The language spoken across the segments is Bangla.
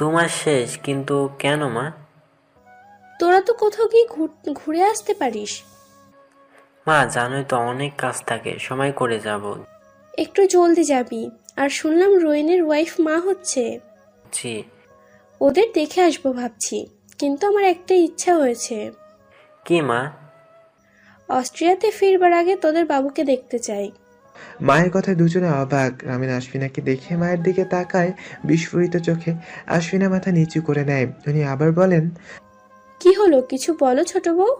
তোমার শেষ, কিন্তু কেন মা? তোরা তো কোথাও গিয়ে ঘুরে আসতে পারিস। মা জানোই তো অনেক কাজ থাকে, সময় করে যাব। একটু জলদি যাবি। আর শুনলাম রোয়েনের ওয়াইফ মা হচ্ছে। জি। ওদের দেখে আসবো ভাবছি, কিন্তু আমার একটা ইচ্ছা হয়েছে। কি মা? অস্ট্রিয়াতে ফিরবার আগে তোদের বাবুকে দেখতে চাই। মায়ের কথায় দুজনে অবাক। রামিন আশফিনাকে দেখে মায়ের দিকে তাকায় বিস্ফোরিত চোখে। আশফিনা মাথা নিচু করে নেয়। উনি আবার বলেন, কি হলো, কিছু বলো ছোট বউ।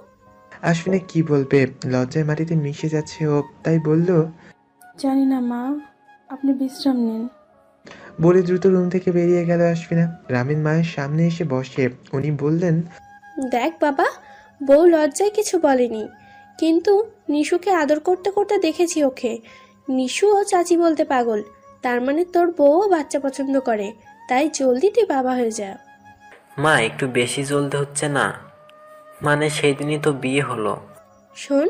আশফিনা কি বলবে, লজ্জায় মাটিতে মিশে যাচ্ছে ও, তাই বলল, জানি না মা, আপনি বিশ্রাম নিন। বলে দ্রুত রুম থেকে বেরিয়ে গেল আশফিনা। রামিন মায়ের সামনে এসে বসে। উনি বললেন, দেখ বাবা, বউ লজ্জায় কিছু বলেনি, কিন্তু নিশুকে আদর করতে করতে দেখেছি ওকে। নিশুও চাচি বলতে পাগল। তার মানে তোর বউও বাচ্চা পছন্দ করে। তাই জলদি তুই বাবা হয়ে যা। মা একটু বেশি জলদি হচ্ছে না? মানে সেই দিনই তো বিয়ে হলো। শোন,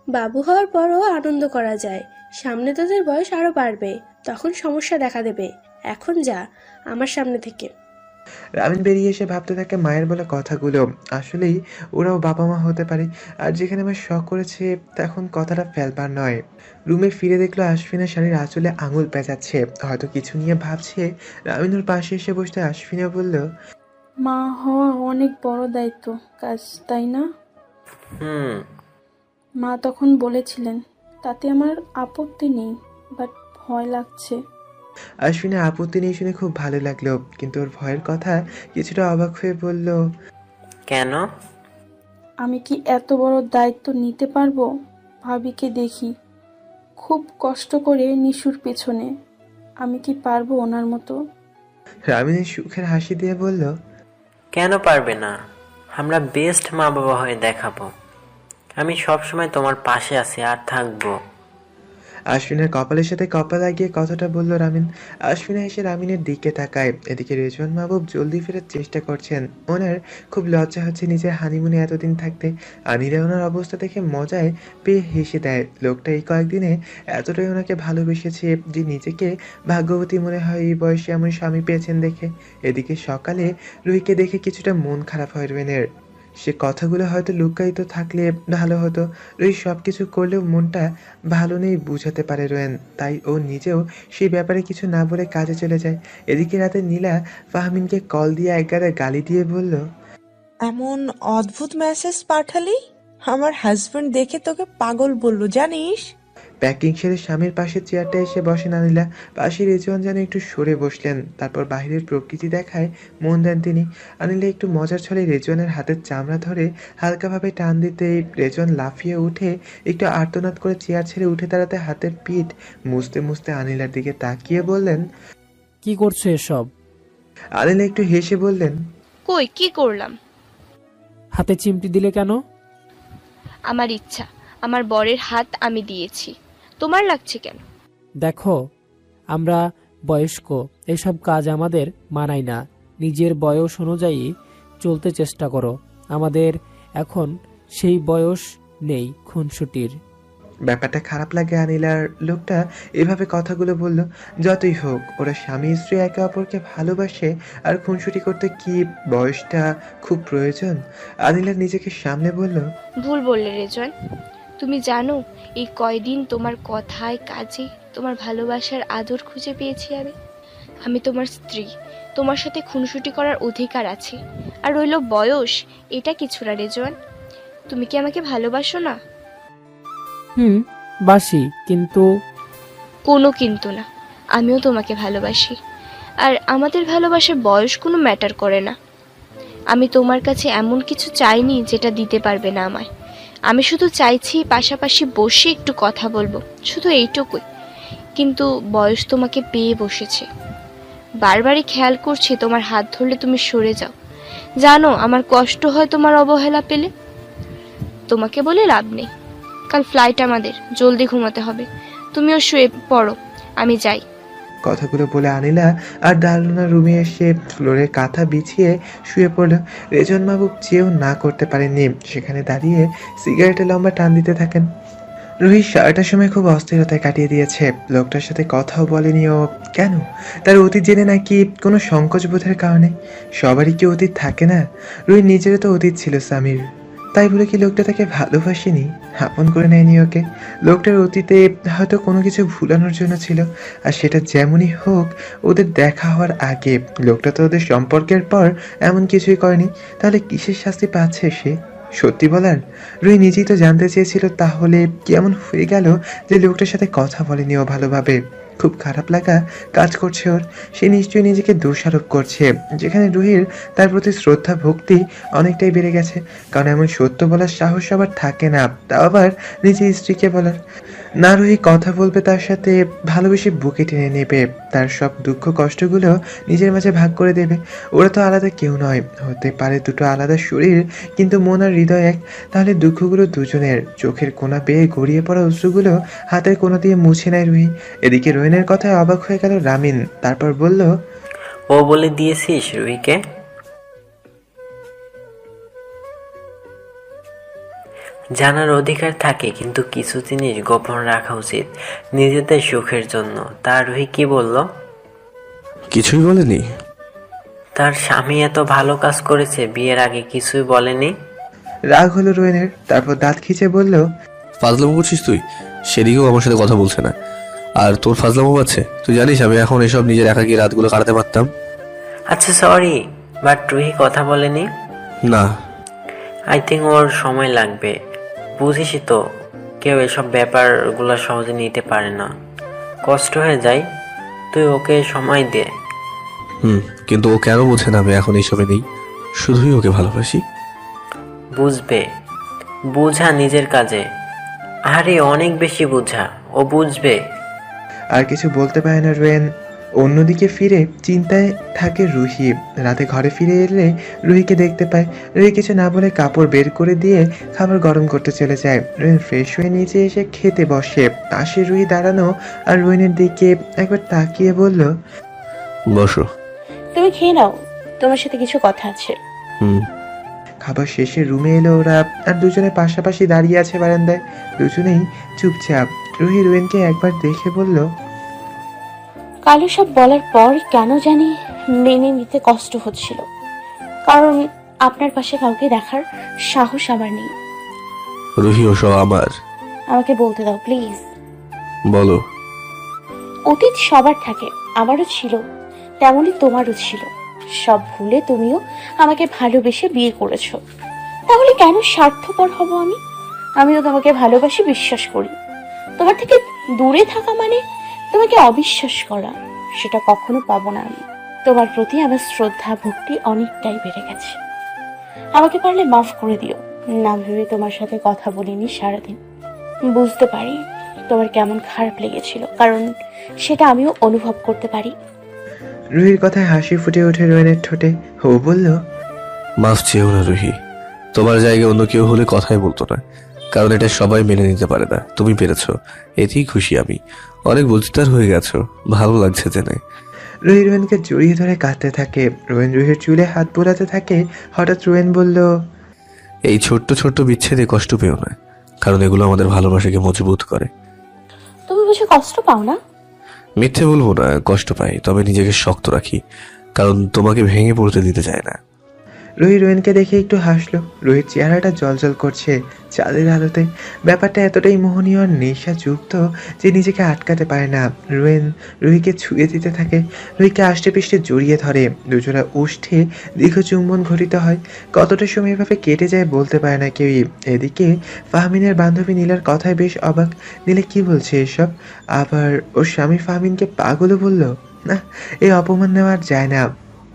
বাবু হওয়ার পরও আনন্দ করা যায়। সামনে তোদের বয়স আরো বাড়বে, তখন সমস্যা দেখা দেবে। এখন যা আমার সামনে থেকে। রামিন বেরিয়ে এসে ভাবতে থাকে মায়ের বলা কথাগুলো। আসলেই ওরাও বাবা মা হতে পারে। আর যেখানে আমার শখ করেছে, তখন কথাটা ফেলবার নয়। রুমে ফিরে দেখলো আশফিনা শাড়ির আঁচলে আঙুল পেঁচাচ্ছে, হয়তো কিছু নিয়ে ভাবছে। রামিন ওর পাশে এসে বসতে আশফিনা বলল, মা হওয়া অনেক বড় দায়িত্ব কাজ, তাই না? হুম। মা তখন বলেছিলেন, তাতে আমার আপত্তি নেই, বাট ভয় লাগছে। আশফিনা আপত্তি নেই শুনে খুব ভালো লাগলো, কিন্তু ওর ভয়ের কথা কিছুটা অবাক হয়ে বলল, কেন? আমি কি এত বড় দায়িত্ব নিতে পারবো? ভাবিকে দেখি খুব কষ্ট করে নিশুর পেছনে, আমি কি পারবো ওনার মতো? রামিনের সুখের হাসি দিয়ে বলল, কেন পারবে না? আমরা বেস্ট মা বাবা হয়ে দেখাবো। আমি সবসময় তোমার পাশে আছি আর থাকবো। আশফিনের কপালের সাথে কপাল লাগিয়ে কথাটা বলল রামিন। আশফিনা এসে রামিনের দিকে তাকায়। এদিকে রেজওয়ান মাহবুব জলদি ফেরার চেষ্টা করছেন। ওনার খুব লজ্জা হচ্ছে নিজের হানিমুনে এতদিন থাকতে। আনিরা ওনার অবস্থা দেখে মজায় পেয়ে হেসে দেয়। লোকটা এই কয়েকদিনে এতটাই ওনাকে ভালোবেসেছে যে নিজেকে ভাগ্যবতী মনে হয় এই বয়সে এমন স্বামী পেয়েছেন দেখে। এদিকে সকালে রুহিকে দেখে কিছুটা মন খারাপ হয় রুহিনের। সে কথাগুলো হয়তো লুকায়িত থাকলে ভালো হতো। রুহি সব কিছু করলেও মনটা ভালো নেই বুঝাতে পারে রোয়েন, তাই ও নিজেও সেই ব্যাপারে কিছু না বলে কাজে চলে যায়। এদিকে রাতে নীলা ফাহমিনকে কল দিয়ে একগাদা গালি দিয়ে বলল, এমন অদ্ভুত মেসেজ পাঠালি, আমার হাজবেন্ড দেখে তোকে পাগল বলল জানিস। প্যাকিং সেরে স্বামীর পাশের চেয়ারটা এসে বসেন আনিলা। পাশে রেজওয়ান যেন একটু সরে বসলেন। তারপর বাইরের প্রকৃতি দেখায় মন দেন তিনি। আনিলা একটু মজার ছলে রেজওয়ানের হাতের চামড়া ধরে হালকাভাবে টান দিতেই রেজওয়ান লাফিয়ে উঠে একটু আর্তনাদ করে চেয়ার ছেড়ে উঠে দাঁড়াতে হাতের পিঠ মুছতে মুছতে আনিলার দিকে তাকিয়ে বললেন, কি করছো এসব? আনিলা একটু হেসে বললেন, কই কি করলাম? হাতে চিমটি দিলে কেন? আমার ইচ্ছা, আমার বরের হাত আমি দিয়েছি, তোমার লাগছে কেন? দেখো, আমরা বয়স্ক, এসব কাজ আমাদের মানায় না। নিজের বয়স অনুযায়ী চলতে চেষ্টা করো। আমাদের এখন সেই বয়স নেই খুনসুটির। ব্যাপারটা খারাপ লাগে আনিলার। লোকটা এভাবে কথাগুলো বলল। যতই হোক ওরা স্বামী স্ত্রী একে অপরকে ভালোবাসে, আর খুনসুটি করতে কি বয়সটা খুব প্রয়োজন? আনিলার নিজেকে সামনে বলল, ভুল বললে রেজওয়ান। তুমি জানো এই কয়দিন তোমার কথায় কাজে তোমার ভালোবাসার আদর খুঁজে পেয়েছি আমি। আমি তোমার স্ত্রী, তোমার সাথে খুনসুটি করার অধিকার আছে। আর রইল বয়স, এটা কিছু না রেজওয়ান। তুমি কি আমাকে ভালোবাসো না? বাসি, কিন্তু কোনো কিন্তু না, আমিও তোমাকে ভালোবাসি। আর আমাদের ভালোবাসার বয়স কোনো ম্যাটার করে না। আমি তোমার কাছে এমন কিছু চাইনি যেটা দিতে পারবে না আমায়। আমি শুধু চাইছি পাশাপাশি বসে একটু কথা বলবো, শুধু এইটুকুই। কিন্তু বয়স তোমাকে পেয়ে বসেছে। বারবারই খেয়াল করছি তোমার হাত ধরলে তুমি সরে যাও। জানো আমার কষ্ট হয় তোমার অবহেলা পেলে। তোমাকে বলে লাভ নেই, কাল ফ্লাইট আমাদের, জলদি ঘুমাতে হবে। তুমিও শুয়ে পড়ো, আমি যাই। কথাগুলো বলে আনিলা আর দারুণা রুমে এসে ফ্লোরে কাঁথা বিছিয়ে শুয়ে পড়ল। রেজন মাহবুব চেয়েও না করতে পারেননি। সেখানে দাঁড়িয়ে সিগারেটে লম্বা টান দিতে থাকেন। রুহি সারাটা সময় খুব অস্থিরতায় কাটিয়ে দিয়েছে। লোকটার সাথে কথাও বলেনি ও। কেন? তার অতীত জেনে নাকি কোনো সংকোচ বোধের কারণে? সবারই কি অতীত থাকে না? রুহি নিজেরও তো অতীত ছিল সামির। তাই বলে কি লোকটা তাকে ভালোবাসেনি, আপন করে নেয়নি ওকে? লোকটার অতীতে হয়তো কোনো কিছু ভুলানোর জন্য ছিল, আর সেটা যেমনই হোক ওদের দেখা হওয়ার আগে। লোকটা তো ওদের সম্পর্কের পর এমন কিছুই করেনি, তাহলে কিসের শাস্তি পাচ্ছে সে? সত্যি বলার, রুহি নিজেই তো জানতে চেয়েছিল তাহলে কি এমন হয়ে গেল যে লোকটার সাথে কথা বলেনি ও ভালোভাবে। খুব খারাপ লাগা কাজ করছে ওর। সে নিশ্চয়ই নিজেকে দোষারোপ করছে, যেখানে রুহির তার প্রতি শ্রদ্ধা ভক্তি অনেকটাই বেড়ে গেছে। কারণ এমন সত্য বলার সাহস আবার থাকে না, তাও আবার নিজের স্ত্রীকে বলার। না রুহি কথা বলবে তার সাথে, ভালোবেসে বুকে টেনে নেবে, তার সব দুঃখ কষ্টগুলো নিজের মাঝে ভাগ করে দেবে। ওরা তো আলাদা কেউ নয়, হতে পারে দুটো আলাদা শরীর, কিন্তু মন আর হৃদয় এক। তাহলে দুঃখগুলো দুজনের। চোখের কোণা বেয়ে গড়িয়ে পড়া অশ্রুগুলো হাতের কোণা দিয়ে মুছে নেয় রুহি। এদিকে রোহিনের কথায় অবাক হয়ে গেল রামিন, তারপর বলল, ও বলে দিয়েছিস রুহিকে? জানার অধিকার থাকে, কিন্তু কিছু জিনিস গোপন রাখা উচিত নিজেদের সুখের জন্য। তার রুহি কি বলল? কিছুই বলেনি। তার স্বামী এত ভালো কাজ করেছে, বিয়ের আগে কিছুই বলেনি? রাগ হলো রোহিনের, তারপর দাঁত খিঁচে বলল, ফাজলামো করছিস তুই? সেদিকেও আমার সাথে কথা বলছে না, আর তোর ফাজলামো আছে? তুই জানিস আমি এখন এসব নিজের একাকী রাতগুলো কাটাতে পারতাম। আচ্ছা সরি, বাট রুহি কথা বলেনি? না। আই থিঙ্ক ওর সময় লাগবে। বুঝিসই তো, কেউ এসব ব্যাপারগুলো সহজে নিতে পারে না, কষ্ট হয়ে যায়। তুই ওকে সময় দে। কিন্তু ও কেন বোঝে না আমি এখন এইসবে নেই, শুধুই ওকে ভালোবাসি। বুঝবে, বুঝা নিজের কাজে। আরে অনেক বেশি বুঝা, ও বুঝবে। আর কিছু বলতে পারে না রোয়েন। অন্যদিকে ফিরে চিন্তায় থাকে রুহি। রাতে ঘরে ফিরে এলে রুহিকে দেখতে পায়। রুহি কিছু না বলে কাপড় বের করে দিয়ে খাবার গরম করতে চলে যায়। রোহিন ফ্রেশ হয়ে নিচে এসে খেতে বসে। পাশে রুহি দাঁড়ানো, আর রোহিনের দিকে একবার তাকিয়ে বলল, বসো। তুমি খেয়ে নাও, তোমার সাথে কিছু কথা আছে। খাবার শেষে রুমে এলো ওরা, আর দুজনে পাশাপাশি দাঁড়িয়ে আছে বারান্দায়। দুজনেই চুপচাপ। রুহি রোহিনকে একবার দেখে বলল, কালো সব বলার পর কেন জানি মেনে নিতে কষ্ট হচ্ছিল, কারণ আপনার পাশে কাউকে দেখার সাহস আমার নেই। রুহি ওসব আমার। আমাকে বলতে দাও প্লিজ। বলো। অতীত সবার থাকে, আমারও ছিল, তেমনই তোমারও ছিল। সব ভুলে তুমিও আমাকে ভালোবেসে বিয়ে করেছো, তাহলে কেন স্বার্থপর হব আমি? আমিও তোমাকে ভালোবাসি, বিশ্বাস করি। তোমার থেকে দূরে থাকা মানে তোমাকে অবিশ্বাস করা, সেটা কখনো পাবো না আমি। তোমার প্রতি আমার শ্রদ্ধা ভক্তি অনেকটাই বেড়ে গেছে। আমাকে পারলে মাফ করে দিও। না ভেবে তোমার সাথে কথা বলিনি সারাদিন। বুঝতে পারি তোমার কেমন খারাপ লেগেছিল, কারণ সেটা আমিও অনুভব করতে পারি। রুহির কথায় হাসি ফুটে ওঠে রোহিনের ঠোঁটে। ও বলল, মাফ চেয়েও না রুহি, তোমার জায়গায় অন্য কেউ হলে কথাই বলতো না, কারণ এটা সবাই মেনে নিতে পারে না। তুমি পেরেছো, এতেই খুশি আমি। অনেক বুঝতার হয়ে গেছো, ভালো লাগছে জেনে। রুহি রোহিনকে জড়িয়ে ধরে কাঁদতে থাকে। রোহিন রুহির চুলে হাত বোলাতে থাকে। হঠাৎ রোহিন বলল, এই ছোট্ট ছোট্ট বিচ্ছেদে কষ্ট পেও না, কারণ এগুলো আমাদের ভালোবাসাকে মজবুত করে। তুমি বুঝে কষ্ট পাও না? মিথ্যে বলবো না, কষ্ট পাই, তবে নিজেকে শক্ত রাখি, কারণ তোমাকে ভেঙে পড়তে দিতে চায় না। রুহি রোহিনকে দেখে একটু হাসলো। রুহির চেহারাটা জলজল করছে চাঁদের আলোতে। ব্যাপারটা এতটাই মোহনীয় আর নেশাযুক্ত যে নিজেকে আটকাতে পারে না। রোহিন রুহিকে ছুঁয়ে দিতে থাকে, রুহিকে আষ্টে পিষ্টে জড়িয়ে ধরে। দুজোড়া ওষ্ঠে দীর্ঘ চুম্বন ঘটিত হয়। কতটা সময় এভাবে কেটে যায় বলতে পারে না কেউই। এদিকে ফাহমিনের বান্ধবী নীলার কথায় বেশ অবাক। নীলা কি বলছে এসব? আবার ওর স্বামী ফাহমিনকে পাগলও বলল? না, এই অপমান নেওয়া যায় না।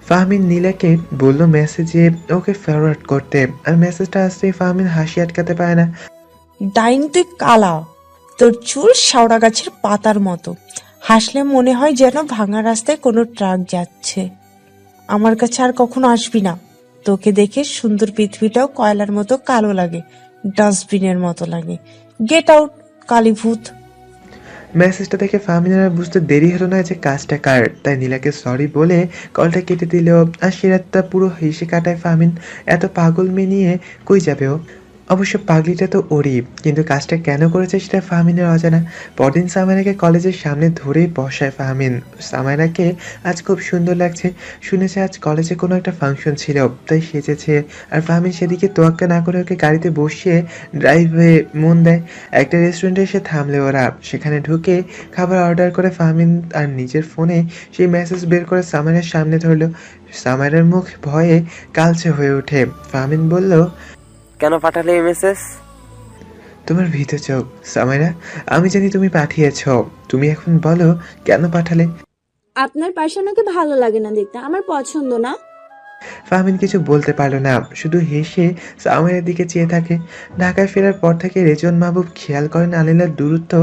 ফাহমিন নীলাকে বলল মেসেজে ওকে ফরওয়ার্ড করতে, আর মেসেজটা আসতে ফাহমিন হাসি আটকাতে পারে না। ডাইন তুই কালা, তোর চুল শাওড়া গাছের পাতার মতো। হাসলে মনে হয় যেন ভাঙা রাস্তায় কোনো ট্রাক যাচ্ছে। আমার কাছে আর কখনো আসবি না। তোকে দেখে সুন্দর পৃথিবীটাও কয়লার মতো কালো লাগে, ডাস্টবিনের মতো লাগে। গেট আউট, কালী ভূত। মেসেজটা দেখে ফাহমিনের আর বুঝতে দেরি হলো না যে কাজটা কার। তাই নীলাকে সরি বলে কলটা কেটে দিল। আর সে রাতটা পুরো হেসে কাটায় ফাহমিন। এত পাগল মেয়ে নিয়ে কই যাবে ও? অবশ্য পাগলিটা তো ওরই, কিন্তু কাজটা কেন করেছে সেটা ফাহমিনের অজানা। পরদিন সামাইরাকে কলেজের সামনে ধরেই বসায় ফাহমিন। সামাইরাকে আজ খুব সুন্দর লাগছে, শুনেছে আজ কলেজে কোনো একটা ফাংশন ছিল, তাই সেজেছে। আর ফাহমিন সেদিকে তোয়াক্কা না করে ওকে গাড়িতে বসিয়ে ড্রাইভে মন দেয়। একটা রেস্টুরেন্টে এসে থামলে ওরা। সেখানে ঢুকে খাবার অর্ডার করে ফাহমিন আর নিজের ফোনে সেই মেসেজ বের করে সামাইরার সামনে ধরলো। সামাইরার মুখ ভয়ে কালচে হয়ে ওঠে। ফাহমিন বলল, কেন পাঠালে এই মেসেজ? তোমার ভীত চোখ সামাইরা, আমি জানি তুমি পাঠিয়েছ। তুমি এখন বলো কেন পাঠালে? আপনার পাশে ওনাকে ভালো লাগে না দেখতে, আমার পছন্দ না। ফাহমিন কিছু বলতে পারলো না, শুধু হেসে সামাইরার দিকে চেয়ে থাকে। ঢাকায় ফেরার পর থেকে রেজন মাহবুব খেয়াল করেন আনিলার দূরত্ব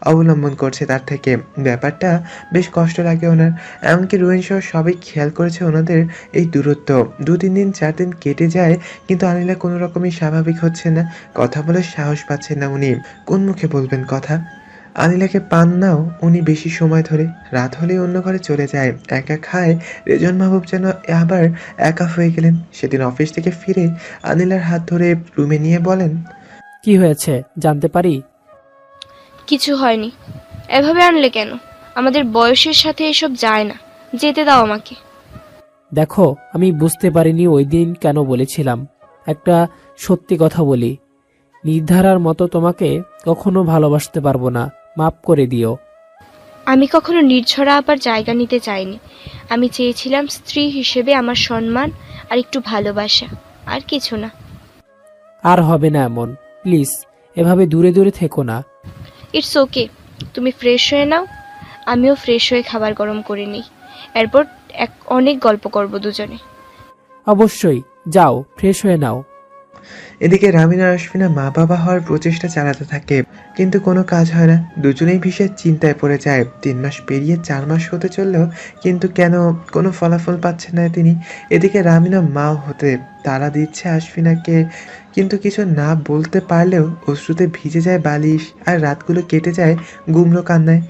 অবলম্বন করছে তার থেকে। ব্যাপারটা বেশ কষ্ট লাগে ওনার। এমনকি রোহিন সহ সবাই খেয়াল করেছে ওনাদের এই দূরত্ব। 2-3 দিন 4 দিন কেটে যায়, কিন্তু আনিলা কোনো রকমই স্বাভাবিক হচ্ছে না। কথা বলে সাহস পাচ্ছেন না উনি। কোন মুখে বলবেন কথা? আনিলাকে পান নাও উনি বেশি সময় ধরে। রাত হলে অন্য ঘরে চলে যায়, একা খায়। রেজন মাহবুব যেন আবার একা হয়ে গেলেন। সেদিন অফিস থেকে ফিরে আনিলার হাত ধরে রুমে নিয়ে বলেন, কি হয়েছে জানতে পারি? কিছু হয়নি। এভাবে আনলে কেন? আমাদের বয়সের সাথে এসব যায় না। যেতে দাও আমাকে। দেখো, আমি বুঝতে পারিনি ওই দিন কেন বলেছিলাম। একটা সত্যি কথা বলি, নির্ধারার মতো তোমাকে কখনো ভালোবাসতে পারবো না, মাফ করে দিও। আমি কখনো নির্ঝরা আবার জায়গা নিতে চাইনি। আমি চেয়েছিলাম স্ত্রী হিসেবে আমার সম্মান আর একটু ভালোবাসা, আর কিছু না। আর হবে না এমন, প্লিজ এভাবে দূরে দূরে থেকো না। ইটস ওকে, তুমি ফ্রেশ হয়ে নাও, আমিও ফ্রেশ হয়ে খাবার গরম করে নিই। এরপর অনেক গল্প করব দুজনে। অবশ্যই, যাও ফ্রেশ হয়ে নাও। এদিকে রামিন আর আশফিনা মা বাবা হওয়ার প্রচেষ্টা চালাতে থাকে, কিন্তু কোনো কাজ হয় না। দুজনেই ভীষণ চিন্তায় পড়ে যায়। 3 মাস পেরিয়ে 4 মাস হতে চললেও কিন্তু কেন কোনো ফলাফল পাচ্ছে না তিনি। এদিকে রামিনা মাও হতে তাড়া দিচ্ছে আশফিনাকে, কিন্তু কিছু না বলতে পারলেও অশ্রুতে ভিজে যায় বালিশ, আর রাতগুলো কেটে যায় গুমড়ো কান্নায়।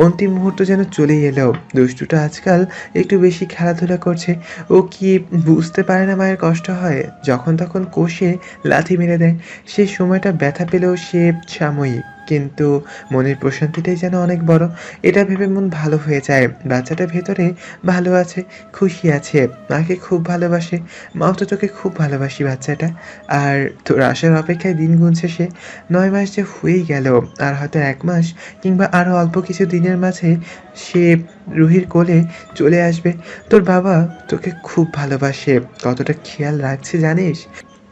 অন্তিম মুহূর্ত যেন চলেই এলো। দুষ্টুটা আজকাল একটু বেশি খেলাধুলা করছে। ও কি বুঝতে পারে না মায়ের কষ্ট হয়? যখন তখন কষে লাথি মেরে দেয়। সে সময়টা ব্যথা পেলেও সে সাময়িক, কিন্তু মনের প্রশান্তিটাই যেন অনেক বড়। এটা ভেবে মন ভালো হয়ে যায়। বাচ্চাটা ভেতরে ভালো আছে, খুশি আছে, মাকে খুব ভালোবাসে। মাও তো তোকে খুব ভালোবাসি বাচ্চাটা। আর তোর আসার অপেক্ষায় দিন গুনছে সে। 9 মাস যে হয়েই গেল, আর হয়তো 1 মাস কিংবা আরও অল্প কিছু দিনের মাঝে সে রুহির কোলে চলে আসবে। তোর বাবা তোকে খুব ভালোবাসে, কতটা খেয়াল রাখছে জানিস?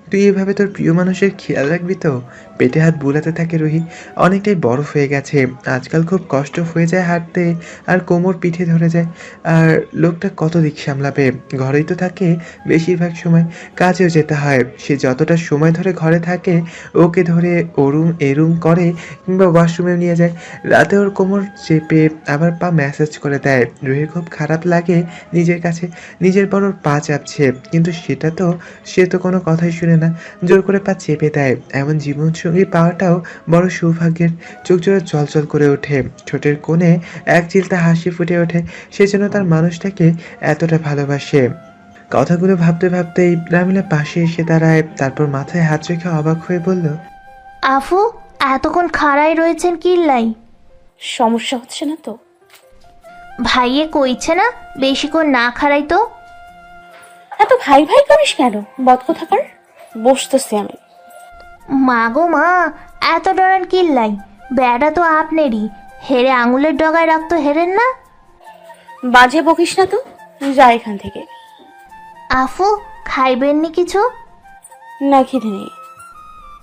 তুই এভাবে তোর প্রিয় মানুষের খেয়াল রাখবি তো? পেটে হাত বুলাতে থাকে রুহি। অনেকটাই বড় হয়ে গেছে, আজকাল খুব কষ্ট হয়ে যায় হাঁটতে, আর কোমর পিঠে ধরে যায়। আর লোকটা কত দিক সামলাবে? ঘরেই তো থাকে বেশিরভাগ সময়, কাজেও যেতে হয়। সে যতটা সময় ধরে ঘরে থাকে ওকে ধরে ওরুম এরুম করে, কিংবা ওয়াশরুমে নিয়ে যায়। রাতে ওর কোমর চেপে আবার পা ম্যাসাজ করে দেয়। রুহির খুব খারাপ লাগে নিজের কাছে, নিজের পর ওর পা চাপছে, কিন্তু সে তো কোনো কথাই শুনে না, জোর করে পা চেপে দেয়। এমন জীবনসঙ্গী পাওয়াটাও বড় সৌভাগ্যের। চোখ জোড়া জলজল করে ওঠে, ঠোঁটের কোণে এক চিলতা হাসি ফুটে ওঠে। সেজন্য তার মানুষটাকে এতটা ভালোবাসে। কথাগুলো ভাবতে ভাবতেই রামিলা পাশে এসে দাঁড়ায়, তারপর মাথায় হাত রেখে অবাক হয়ে বলল, আফু, এতক্ষণ খাড়াই রয়েছেন কিল্লাই? সমস্যা হচ্ছে না তো? ভাইয়ে কইছে না বেশিক্ষণ না খাড়াই তো? এত ভাই ভাই করিস কেন বদ কোথাকার? বসতেছি আমি। মা গো মা, এত ডরান কিল্লাই? বেড়া তো আপনারই, হেরে আঙুলের ডগায় রাখতো হেরেন না। বাজে বকিস না তো, যা এখান থেকে। আফু, খাইবেননি কিছু? না, খিদে নেই।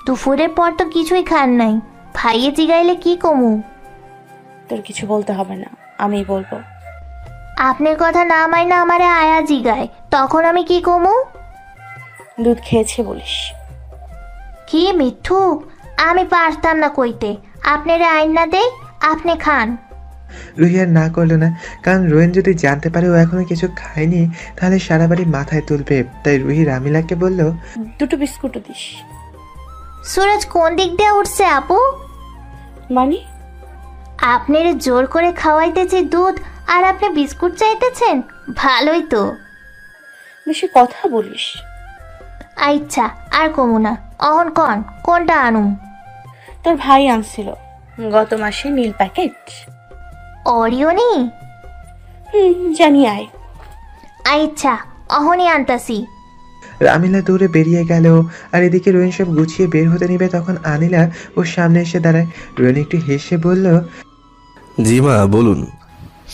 দুপুরের পর তো কিছুই খান নাই, ভাইয়ে জিগাইলে কি কমু? তোর কিছু বলতে হবে না, আমি বলবো। আপনার কথা না মাই না আমারে আয়া জিগায়, তখন আমি কি কমু? দুধ খেয়েছে বলিস। কি মিথ্যুক, আমি পারতাম না কইতে। আপনারে আইন না দেই, আপনি খান। রুহি আর না করলো না, কারণ রোয়েন যদি জানতে পারে ও এখনো কিছু খায়নি তাহলে সারা বাড়ি মাথায় তুলবে। তাই রুহি রামিলাকে বলল, 2টো বিস্কুটও দিস। সুরজ কোন দিক দিয়ে উঠছে আপু? মানে? আপনারে জোর করে খাওয়াইতেছি দুধ, আর আপনি বিস্কুট চাইতেছেন? ভালোই তো। বেশি কথা বলিস। আচ্ছা আর কমু না, অহন কন কোনটা আনুম? তোর ভাই আনছিল গত মাসে নীল প্যাকেট। অরিও নি? জানি আয়। আচ্ছা অহনই আনতাছি। রামিলা দৌড়ে বেরিয়ে গেল। আর এদিকে রোয়েন সব গুছিয়ে বের হতে নিবে, তখন আনিলা ওর সামনে এসে দাঁড়ায়। রোয়েন একটু হেসে বলল, জি মা বলুন।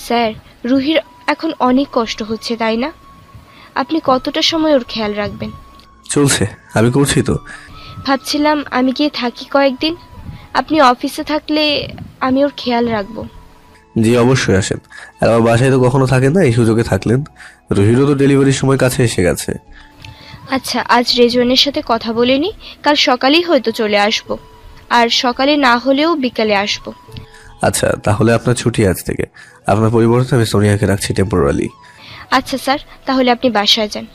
স্যার, রুহির এখন অনেক কষ্ট হচ্ছে, তাই না? আপনি কতটা সময় ওর খেয়াল রাখবেন? চলছে, আমি করছি তো। ভাবছিলাম আমি গিয়ে থাকি কয়েকদিন, আপনি অফিসে থাকলে আমি ওর খেয়াল রাখবো। জি অবশ্যই আসেন। আর আমার বাসায় তো কখনো থাকেন না, এই সুযোগে থাকলেন। রুহিরও তো ডেলিভারির সময় কাছে এসে গেছে। আচ্ছা, আজ রেজওয়ানের সাথে কথা বলে নি, কাল সকালেই হয়তো চলে আসবো, আর সকালে না হলেও বিকালে আসবো। আচ্ছা তাহলে আপনার ছুটি আজ থেকে। আপনার পরিবর্তে আমি সোনিয়াকে রাখছি টেম্পোরারি। আচ্ছা স্যার, তাহলে আপনি বাসায় যান।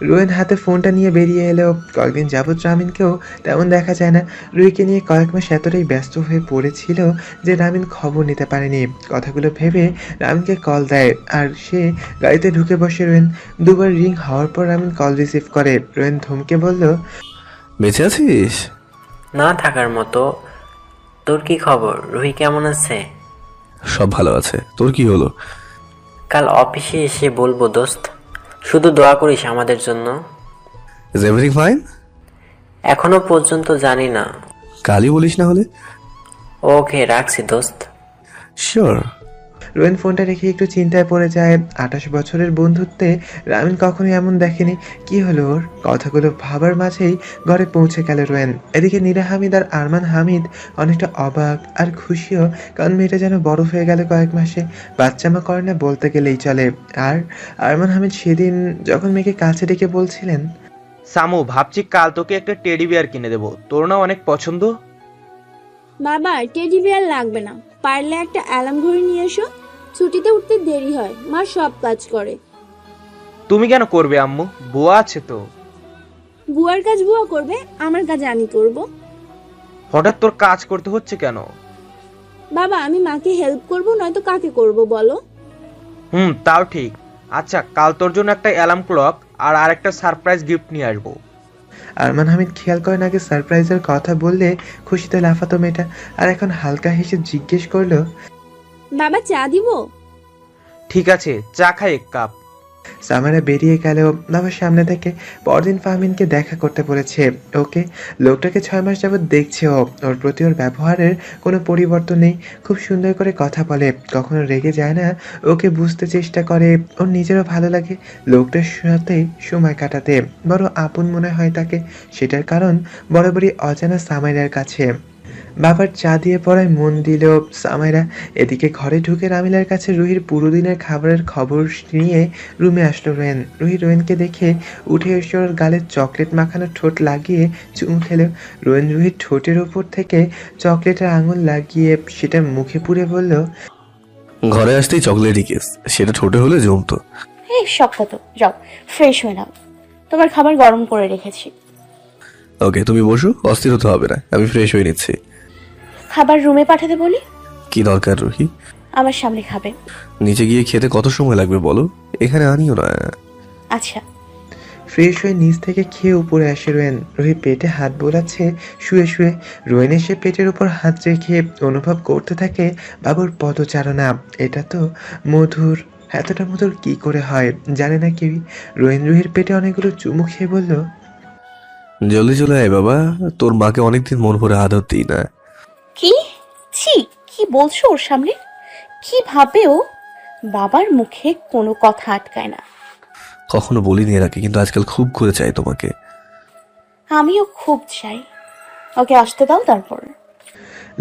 রোয়েন হাতে ফোনটা নিয়ে বেরিয়ে এলো। কয়েকদিন যাবৎ রামিনকেও তেমন দেখা যায় না। রুহিকে নিয়ে কয়েক মাস এতটাই ব্যস্ত হয়ে পড়েছিল যে রামিন খবর নিতে পারেনি। কথাগুলো ভেবে রামিনকে কল দেয়, আর সে গাড়িতে ঢুকে বসে। রোয়েন দুবার রিং হওয়ার পর রামিন কল রিসিভ করে। রোয়েন ধমকে বলল, বেঁচে আছিস? না থাকার মতো। তোর কি খবর? রুহি কেমন আছে? সব ভালো আছে। তোর কি হলো? কাল অফিসে এসে বলবো দোস্ত, শুধু দোয়া করিস আমাদের জন্য। Is everything fine? এখনো পর্যন্ত জানি না। কালই বলিস না হলে। ওকে, রাখছি দোস্ত। শিওর। রোয়েন ফোনটা রেখে একটু চিন্তায় পড়ে যায়। 28 বছরের বন্ধুত্বে রামিন কখনোই এমন দেখেনি। কি হলো ওর? কথাগুলো ভাবার মাঝেই ঘরে পৌঁছে গেল রোয়েন। এদিকে নীরা হামিদ আর আরমান হামিদ অনেকটা অবাক আর খুশিও, কারণ মেয়েটা যেন বড় হয়ে গেল কয়েক মাসে। বাচ্চামা করে না বলতে গেলেই চলে। আর আরমান হামিদ সেদিন যখন মেয়েকে কাছে ডেকে বলছিলেন, সামু ভাবছি কাল তোকে একটা টেডি বিয়ার কিনে দেবো, তোর না অনেক পছন্দ। বাবা, টেডি বিয়ার লাগবে না, পারলে একটা অ্যালার্ম ঘড়ি নিয়ে এসো। ছুটিতে উঠতে দেরি হয়, মা সব কাজ করে। তুমি কেন করবে আম্মু? বুয়া আছে তো। বুয়ার কাজ বুয়া করবে, আমার কাজ আমি করব। হঠাৎ তোর কাজ করতে হচ্ছে কেন? বাবা, আমি মাকে হেল্প করব, নয়তো কাকে করব বলো? তাও ঠিক। আচ্ছা, কাল তোর জন্য একটা অ্যালার্ম ক্লক আর আরেকটা সারপ্রাইজ গিফট নিয়ে আসবো। আরমান হামিদ খেয়াল করেন আগে সারপ্রাইজের কথা বললে খুশিতে লাফাতো মেয়েটা, আর এখন হালকা হেসে জিজ্ঞেস করলো, বাবা চা দিব? ঠিক আছে, চা খাই এক কাপ। সামারা বেরিয়ে গেল বাবার সামনে থেকে। পরদিন ফাহমিনকে দেখা করতে বলেছে ওকে। লোকটাকে 6 মাস যাবৎ দেখছে ও। ওর প্রতি ওর ব্যবহারের কোনো পরিবর্তন নেই। খুব সুন্দর করে কথা বলে, কখনো রেগে যায় না। ওকে বুঝতে চেষ্টা করে, ওর নিজেরও ভালো লাগে লোকটার সাথে সময় কাটাতে। বড় আপন মনে হয় তাকে। সেটার কারণ বরাবরই অজানা সামাইরার কাছে। বাবার চা দিয়ে পড়ায় মন দিল সামাইরা। এদিকে ঘরে ঢুকে রামিলার কাছে রুহির পুরো দিনের খাবারের খবর নিয়ে রুমে আসলো রোয়েন। রুহি রোয়েনকে দেখে উঠে এসে ওর গালে চকলেট মাখানো ঠোঁট লাগিয়ে চুমু খেলো। রোয়েন রুহির ঠোঁটের উপর থেকে চকলেটের আঙুল লাগিয়ে সেটা মুখে পুরে বলল, ঘরে আসতেই চকলেটই কেস, সেটা ঠোঁটে হলে জমতো। শক্ত তো, যাও ফ্রেশ হয়ে নাও, তোমার খাবার গরম করে রেখেছি। ওকে তুমি বসো, অস্থির হতে হবে না, আমি ফ্রেশ হয়ে নিচ্ছি। খাবার রুমে পাঠাতে বলি? কি দরকার রুহি? আমার সামনে খাবে। নিচে গিয়ে খেতে কত সময় লাগবে বলো? এখানে আনিও না। আচ্ছা। ফ্রেশ হয়ে নিচ থেকে খেয়ে উপরে আসে রোয়েন। রুহি পেটে হাত বোলাচ্ছে শুয়ে শুয়ে। রোয়েন এসে পেটের উপর হাত রেখে অনুভব করতে থাকে বাবুর পদচারণা। এটা তো মধুর। এতটা মধুর কি করে হয় জানে না কেউই। রোয়েন রুহির পেটে অনেকগুলো চুমু খেয়ে বলল, জলদি চলে আয় বাবা, তোর মাকে অনেকদিন মন ভরে আদর দিই না। কি? ছি, কি বলছো ওর সামনে? কি ভাবে ও? বাবার মুখে কোনো কথা আটকায় না। কখনো বলিনি এর আগে, কিন্তু আজকাল খুব করে চাই তোমাকে। আমিও খুব চাই। ওকে আসতে দাও তারপর।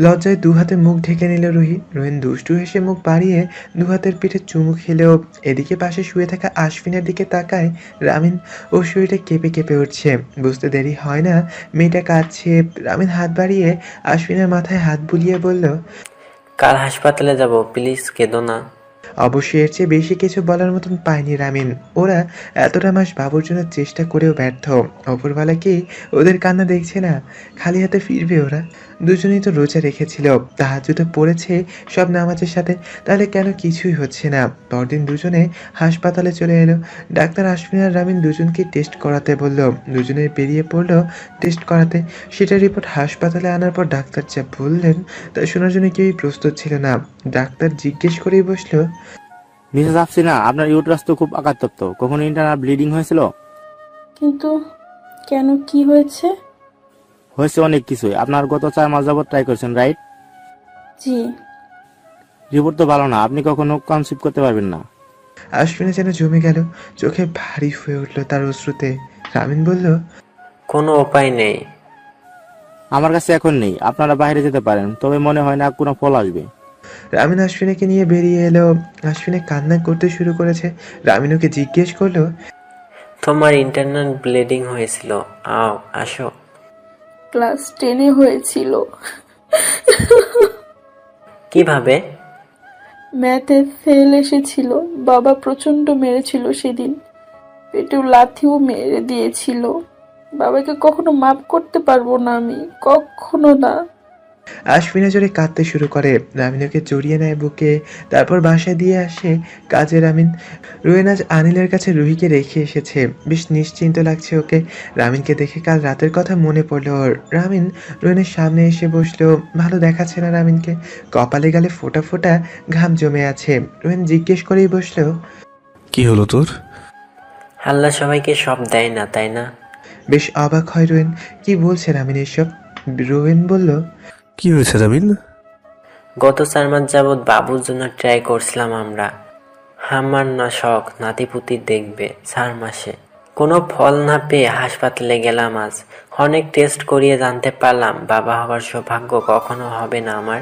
লজ্জায় দু হাতে মুখ ঢেকে নিল রুহি। রোয়েন দুষ্টু হেসে মুখ বাড়িয়ে দু হাতের পিঠে চুমু খেলেও। এদিকে পাশে শুয়ে থাকা আশফিনের দিকে তাকায় রামিন। ওর শরীরটা কেঁপে কেঁপে উঠছে। বুঝতে দেরি হয় না মেয়েটা কাঁদছে। রামিন হাত বাড়িয়ে আশফিনের মাথায় হাত বুলিয়ে বলল, কাল হাসপাতালে যাব, প্লিজ কেঁদো না। অবশ্যই এর চেয়ে বেশি কিছু বলার মতন পায়নি রামিন। ওরা এতটা মাস বাবুর জন্য চেষ্টা করেও ব্যর্থ। অপরবেলা কি ওদের কান্না দেখছে না? খালি হাতে ফিরবে ওরা? দুজনেই তো রোজা রেখেছিল, তাহাজ্জুদে পড়েছে সব নামাজের সাথে, তাহলে কেন কিছুই হচ্ছে না? পরদিন দুজনে হাসপাতালে চলে এলো। ডাক্তার আশফিন আর রামিন দুজনকে টেস্ট করাতে বলল। দুজনে বেরিয়ে পড়লো টেস্ট করাতে। সেটার রিপোর্ট হাসপাতালে আনার পর ডাক্তার যা বললেন তা শোনার জন্য কেউই প্রস্তুত ছিল না। ডাক্তার জিজ্ঞেস করেই বসলো, মিসেস আফসিনা, আপনার ইউট্রাস তো খুব আঘাতপ্রাপ্ত। কখনো ইন্টারনাল ব্লিডিং হয়েছিল? কিন্তু কেন, কি হয়েছে? হয়েছে অনেক কিছুই। আপনার গত 4 মাস যাবত ট্রাই করছেন, রাইট? জি। রিপোর্ট তো ভালো না, আপনি কখনো কনসিভ করতে পারবেন না। আশফিনা যেন জমে গেল, চোখে ভারী হয়ে উঠল তার অশ্রুতে। রামিন বলল, কোনো উপায় নেই। আমার কাছে এখন নেই, আপনারা বাইরে যেতে পারেন, তবে মনে হয় না কোনো ফল আসবে। রামিন আশফিনাকে নিয়ে বেরিয়ে এলো। আশফিনা কান্না করতে শুরু করেছে। রামিন ওকে জিজ্ঞেস করলো, তোমার ইন্টারনাল ব্লিডিং হয়েছিল, আসো। ক্লাস 10-এ হয়েছিল। কিভাবে? ম্যাথে ফেল এসেছিল। বাবা প্রচন্ড মেরেছিল সেদিন, পেটেও লাথিও মেরে দিয়েছিল। বাবাকে কখনো মাফ করতে পারবো না আমি, কখনো না। আশফিনা জোরে কাঁদতে শুরু করে। রামিন ওকে জড়িয়ে নেয় বুকে। তারপর বাসায় দিয়ে আসে কাজে রামিন। রোয়েন আজ আনিলের কাছে রুহিকে রেখে এসেছে। বেশ নিশ্চিন্ত লাগছে ওকে। রামিনকে দেখে কাল রাতের কথা মনে পড়লো ওর। রামিন রোয়েনের সামনে এসে বসলো। ভালো দেখাচ্ছে না রামিনকে, কপালে গালে ফোঁটা ফোঁটা ঘাম জমে আছে। রোয়েন জিজ্ঞেস করেই বসলো, কি হলো তোর? আল্লাহ সবাইকে সব দেয় না, তাই না? বেশ অবাক হয় রোয়েন। কি বলছে রামিন এসব? রোয়েন বলল, কি হয়েছে রামিন? গত 4 মাস যাবৎ বাবুর জন্য ট্রাই করছিলাম আমরা। আমার না শখ নাতিপুতি দেখবে 4 মাসে। কোনো ফল না পেয়ে হাসপাতালে গেলাম আজ। অনেক টেস্ট করিয়ে জানতে পারলাম বাবা হবার সৌভাগ্য কখনো হবে না আমার।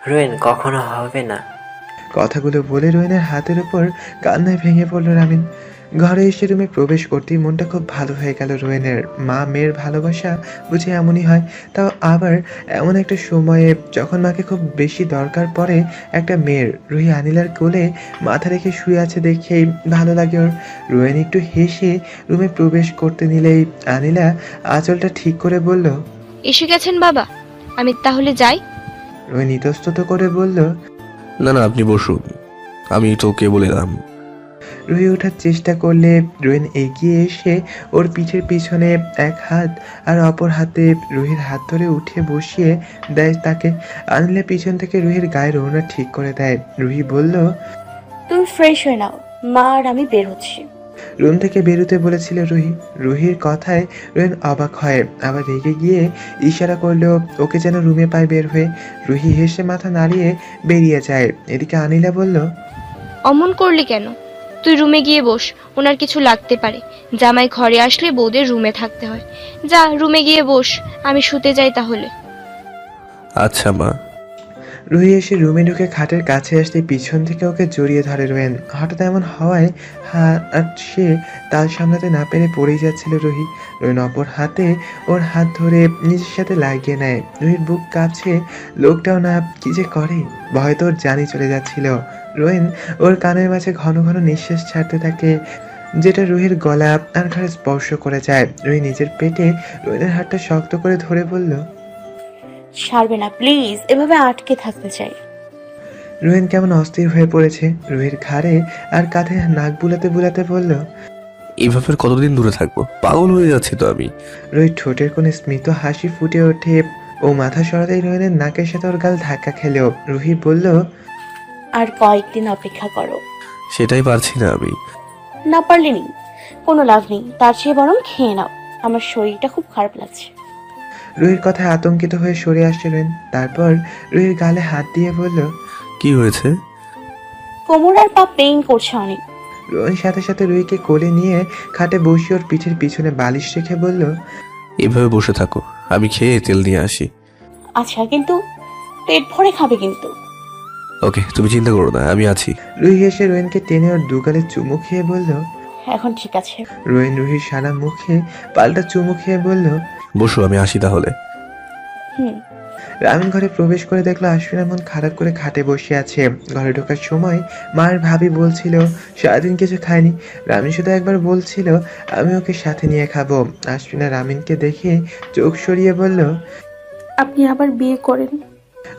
রোয়েন, কখনো হবে না। কথাগুলো বলে রোয়েনের হাতের উপর কান্নায় ভেঙে পড়ল রামিন। ঘরে এসে রুমে প্রবেশ করতেই মনটা খুব ভালো হয়ে গেল রোয়েনের। মা মেয়ের ভালোবাসা বুঝে এমনই হয়, তাও আবার এমন একটা সময়ে যখন মাকে খুব বেশি দরকার পড়ে একটা মেয়ের। রুহি আনিলার কোলে মাথা রেখে শুয়ে আছে দেখেই ভালো লাগে ওর। রোয়েন একটু হেসে রুমে প্রবেশ করতে নিলেই আনিলা আঁচলটা ঠিক করে বলল, এসে গেছেন বাবা, আমি তাহলে যাই? রোয়েন ইতস্তত করে বলল, না না, আপনি বসুন, আমি তোকে বললাম। রুহি ওঠার চেষ্টা করলে রোয়েন এগিয়ে এসে ওর পিঠের পিছনে এক হাত আর অপর হাতে রুহির হাত ধরে উঠে বসিয়ে দেয় তাকে। আনলে পিছন থেকে রুহির গায়ের ওড়না ঠিক করে দেয়। রুহি বলল, তুমি ফ্রেশ হয়ে নাও, মা আর আমি বের হচ্ছি। রুম থেকে বেরোতে বলেছিল রুহি। রুহির কথায় রোয়েন অবাক হয়, আবার রেগে গিয়ে ইশারা করলো ওকে যেন রুমে পায় বের হয়ে। রুহি হেসে মাথা নাড়িয়ে বেরিয়ে যায়। এদিকে আনিলা বলল, অমন করলি কেন? তুই রুমে গিয়ে বস, ওনার কিছু লাগতে পারে। জামাই ঘরে আসলে বউদের রুমে থাকতে হয়। যা রুমে গিয়ে বস, আমি শুতে যাই তাহলে। আচ্ছা মা। রুহি এসে রুমে ঢুকে খাটের কাছে আসতে পিছন থেকে ওকে জড়িয়ে ধরে রোয়েন। হঠাৎ এমন হওয়ায় আর সে তাল সামলাতে না পেরে পড়েই যাচ্ছিল রুহি। রোয়েন অপর হাতে ওর হাত ধরে নিজের সাথে লাগিয়ে নেয়। রুহির বুক কাছে, লোকটাও না কি যে করে, ভয় তো ওর জানি চলে যাচ্ছিল। রোয়েন ওর কানের মাঝে ঘন ঘন নিঃশ্বাস ছাড়তে থাকে, যেটা রুহির গলা আর ঘাড়ে স্পর্শ করে যায়। রুহি নিজের পেটে রোয়েনের হাতটা শক্ত করে ধরে বলল, ছাড়বে না প্লিজ, এভাবে আটকে থাকতে চাই। রোয়েন কেমন অস্থির হয়ে পড়েছে। রুহির ঘাড়ে আর কাঁধে নাক বুলাতে বুলাতে বলল, এইভাবে কতদিন দূরে থাকবো? পাগল হয়ে যাচ্ছি তো আমি। রোহিত ঠোঁটের কোণে স্মিত হাসি ফুটে ওঠে। ও মাথা সরাতেই রোয়েনের নাকের সাথে ওর গাল ধাক্কা খেলো। রুহি বলল, আর কয়েকদিন অপেক্ষা করো। সেটাই পারছি না আমি। না পারলে নেই, কোনো লাভ নেই, তার চেয়ে বরং খেয়ে নাও, আমার শরীরটা খুব খারাপ লাগছে। রুহির কথায় আতঙ্কিত হয়ে সরে আসছে রোয়েন। তারপর রুহির গালে হাত দিয়ে বলল, কি হয়েছে? কোমর আর পা পেইন করছে অনেক। রোয়েন সাথে সাথে রুহিকে কোলে নিয়ে খাটে বসিয়ে ওর পিঠের পিছনে বালিশ রেখে বলল, এভাবে বসে থাকো, আমি খেয়ে তেল নিয়ে আসি। আচ্ছা, কিন্তু পেট ভরে খাবে কিন্তু। ওকে, তুমি চিন্তা করো না, আমি আছি। রুহি এসে রোয়েনকে টেনে ওর দুগালে চুমু খেয়ে বলল, এখন ঠিক আছে। রোয়েন রুহির সারা মুখে পাল্টা চুমু খেয়ে বলল, বসো, আমি আসি তাহলে। রামিন ঘরে প্রবেশ করে দেখলো আশফিনা মন খারাপ করে খাটে বসে আছে। ঘরে ঢোকার সময় মার ভাবি বলছিল সারাদিন কিছু খায়নি। রামিন শুধু একবার বলছিল আমি ওকে সাথে নিয়ে খাবো। আশফিনা রামিনকে দেখে চোখ সরিয়ে বলল, আপনি আবার বিয়ে করেন।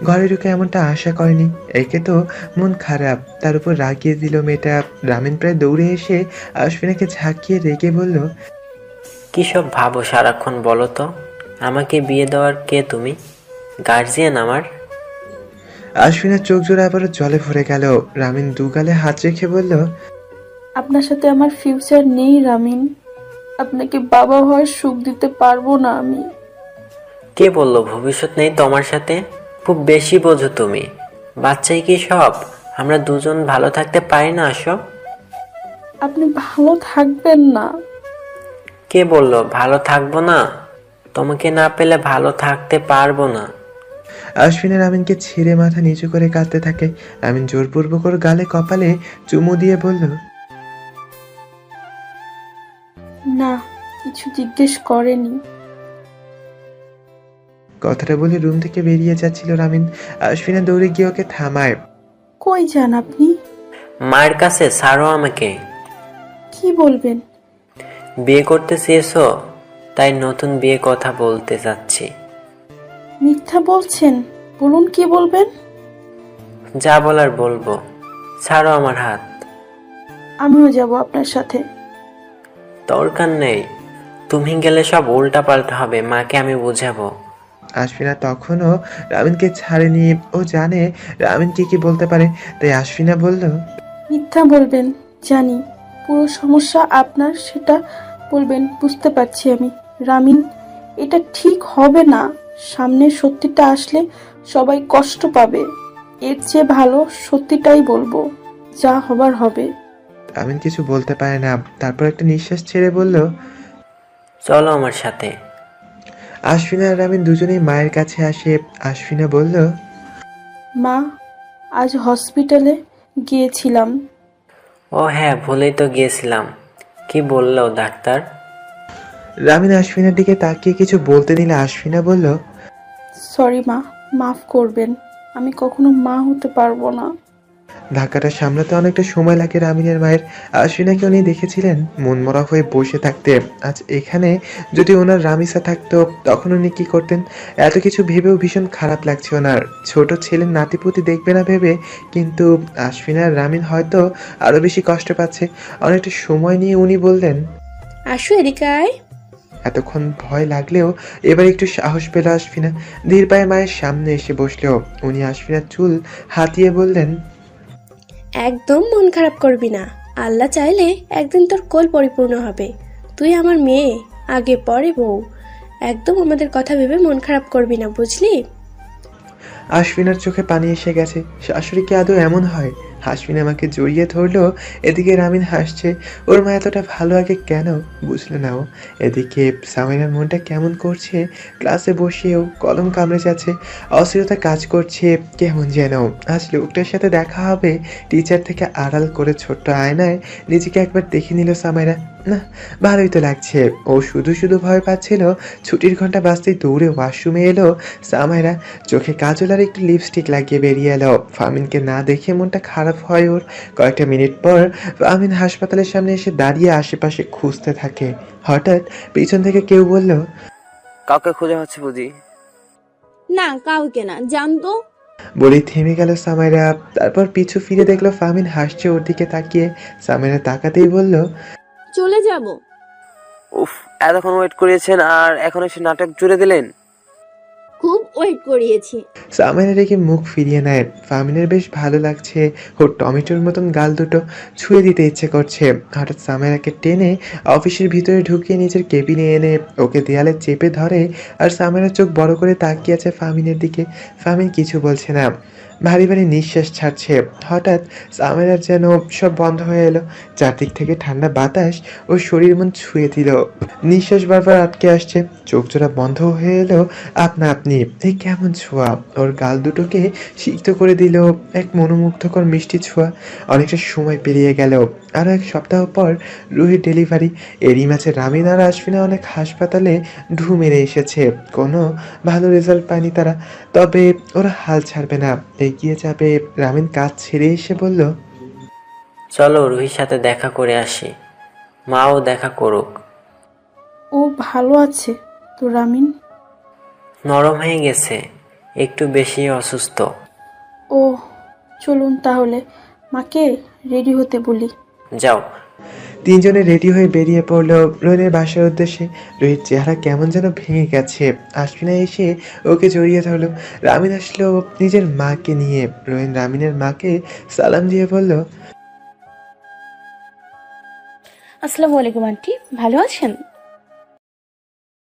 ঘরে ঢুকে এমনটা আশা করেনি। একে তো মন খারাপ, তার উপর রাগিয়ে দিল মেয়েটা। রামিন প্রায় দৌড়ে এসে আশফিনাকে ঝাঁকিয়ে রেগে বলল, কি সব ভাবো সারাক্ষণ বলো তো? আমাকে বিয়ে দেওয়ার কে তুমি? গার্জিয়ান আমার? আশফিনার চোখ জোড়া আবারও জলে ভরে গেল। রামিন দুগালে হাত রেখে বলল, আপনার সাথে আমার ফিউচার নেই রামিন। আপনাকে বাবা হওয়ার সুখ দিতে পারবো না আমি। কে বললো ভবিষ্যৎ নেই তোমার সাথে? খুব বেশি বোঝো তুমি। বাচ্চাই কি সব? আমরা দুজন ভালো থাকতে পারি না আসো? আপনি ভালো থাকবেন না। কে বললো ভালো থাকবো না? তোমাকে না পেলে ভালো থাকতে পারবো না। আশফিনা রামিনকে ছিঁড়ে মাথা নিচু করে কাঁদতে থাকে। রামিন জোরপূর্বক ওর গালে কপালে চুমু দিয়ে বলল, না, কিছু জিজ্ঞেস করেনি। কথাটা বলে রুম থেকে বেরিয়ে যাচ্ছিল রামিন। আশফিনা দৌড়ে গিয়ে ওকে থামায়। কই যান আপনি? মায়ের কাছে, ছাড়ো আমাকে। কি বলবেন? বিয়ে করতে চেয়েছো, তাই নতুন বিয়ে কথা বলতে যাচ্ছি। মিথ্যা বলছেন, বলুন কি বলবেন। যা বলার বলবো, ছাড়ো আমার হাত। আমিও যাব আপনার সাথে। দরকার নেই, তুমি গেলে সব উল্টা পাল্টা হবে, মাকে আমি বুঝাবো। আশফিনা তখনও রামিনকে ছাড়েনি। ও জানে রামিন কি বলতে পারে, তাই আশফিনা বলল, মিথ্যা বলবেন জানি, পুরো সমস্যা আপনার, সেটা বলবেন বুঝতে পারছি আমি। রামিন, এটা ঠিক হবে না। সামনে সত্যিটা আসলে সবাই কষ্ট পাবে। এর চেয়ে ভালো সত্যিটাই বলবো, যা হবার হবে। রামিন কিছু বলতে পারে না। তারপর একটা নিঃশ্বাস ছেড়ে বলল, চলো আমার সাথে। আশফিনা আর রামিন দুজনেই মায়ের কাছে আসে। আশফিনা বলল, মা, আজ হসপিটালে গিয়েছিলাম। ও হ্যাঁ, ভুলেই তো গিয়েছিলাম। কি বললো ডাক্তার? রামিন আশফিনার দিকে তাকিয়ে কিছু বলতে নিলে আশফিনা বলল, সরি মা, মাফ করবেন, আমি কখনো মা হতে পারবো না। ধাক্কাটা সামলাতে অনেকটা সময় লাগে রামিনের মায়ের। আশফিনাকে উনি দেখেছিলেন মনমরা হয়ে বসে থাকতে। আজ এখানে যদি ওনার রামিসা থাকতো, তখন উনি কি করতেন? এত কিছু ভেবেও ভীষণ খারাপ লাগছে ওনার। ছোট ছেলের নাতিপুতি দেখবে না ভেবে, কিন্তু আশফিনার রামিন হয়তো আরো বেশি কষ্ট পাচ্ছে। অনেকটা সময় নিয়ে উনি বললেন, আসো এদিকে আয়। এতক্ষণ ভয় লাগলেও এবার একটু সাহস পেল আশফিনা। ধীর পায়ে মায়ের সামনে এসে বসলো। উনি আশফিনার চুল হাতিয়ে বললেন, একদম মন খারাপ করবি না, আল্লাহ চাইলে একদিন তোর কোল পরিপূর্ণ হবে। তুই আমার মেয়ে, আগে পরে বউ। একদম আমাদের কথা ভেবে মন খারাপ করবি না, বুঝলি? আশফিনার চোখে পানি এসে গেছে। শাশুড়ি কি আদৌ এমন হয়? আশফিনা আমাকে জড়িয়ে ধরলো। এদিকে রামিন হাসছে। ওর মা এতটা ভালো আগে কেন বুঝলো না ও? এদিকে সামিরার মনটা কেমন করছে। ক্লাসে বসেও কলম কামড়ে যাচ্ছে, অস্থিরতা কাজ করছে কেমন যেন। আজ লোকটার সাথে দেখা হবে। টিচার থেকে আড়াল করে ছোট্ট আয়নায় নিজেকে একবার দেখে নিল সামিরা। না, ভালোই তো লাগছে। ও শুধু শুধু ভয় পাচ্ছিল। ছুটির ঘন্টা বাজতেই দৌড়ে ওয়াশরুমে এলো সামাইরা। চোখে কাজল আর একটু লিপস্টিক লাগিয়ে বেরিয়ে এলো। ফামিনকে না দেখে মনটা খারাপ হয় ওর। কয়েকটা মিনিট পর ফামিন হাসপাতালের সামনে এসে দাঁড়িয়ে আশেপাশে খুঁজতে থাকে। হঠাৎ পিছন থেকে কেউ বলল, কাউকে খুঁজে হচ্ছে বুঝি? না, কাউকে না, জানতো। বলেই থেমে গেল সামাইরা। তারপর পিছু ফিরে দেখলো ফামিন হাসছে ওর দিকে তাকিয়ে। সামাইরা তাকাতেই বলল, চলে যাব। উফ, এতক্ষণ ওয়েট করিয়েছেন আর এখন এসে নাটক জুড়ে দিলেন। খুব ওয়েট করিয়েছি। সামিনা রেখে মুখ ফিরিয়ে নেয়। ফামিনের বেশ ভালো লাগছে। ওর টমেটোর মতন গাল দুটো ছুঁয়ে দিতে ইচ্ছে করছে। হঠাৎ সামিরাকে টেনে অফিসের ভিতরে ঢুকিয়ে নিজের কেবিনে এনে ওকে দেয়ালে চেপে ধরে। আর সামিরার চোখ বড় করে তাকিয়ে আছে ফামিনের দিকে। ফামিন কিছু বলছে না, ভারী ভারী নিঃশ্বাস ছাড়ছে। হঠাৎ সামিরার যেন সব বন্ধ হয়ে এলো। চারদিক থেকে ঠান্ডা বাতাস ওর শরীর মন ছুঁয়ে দিল। নিঃশ্বাস বারবার আটকে আসছে। চোখ জোড়া বন্ধ হয়ে এলো আপনা আপনি। এই কেমন ছোঁয়া! ওর গাল দুটোকে সিক্ত করে দিল এক মনোমুগ্ধকর মিষ্টি ছোঁয়া। অনেকটা সময় পেরিয়ে গেল। আরও এক সপ্তাহ পর রুহির ডেলিভারি। এরই মাঝে রামিন আর আশফিনা অনেক হাসপাতালে ঢু মেরে এসেছে। কোনো ভালো রেজাল্ট পায়নি তারা, তবে ওরা হাল ছাড়বে না, এগিয়ে যাবে। রামিন কাজ ছেড়ে এসে বলল, চলো রুহির সাথে দেখা করে আসি, মাও দেখা করুক। ও ভালো আছে তো রামিন? নরম হয়ে গেছে, একটু বেশি অসুস্থ। ও চলুন তাহলে মাকে রেডি হতে বলি। যাও। তিনজনে রেডি হয়ে বেরিয়ে পড়লো রোহিণীর বাসার উদ্দেশ্যে। রোহিত চেহারা কেমন যেন ভেঙে গেছে। আশফিনা এসে ওকে জড়িয়ে ধরলো। রামিন আসলো নিজের মাকে নিয়ে। রোহিণ রামিনের মাকে সালাম দিয়ে বলল, আসসালামু আলাইকুম আন্টি, ভালো আছেন?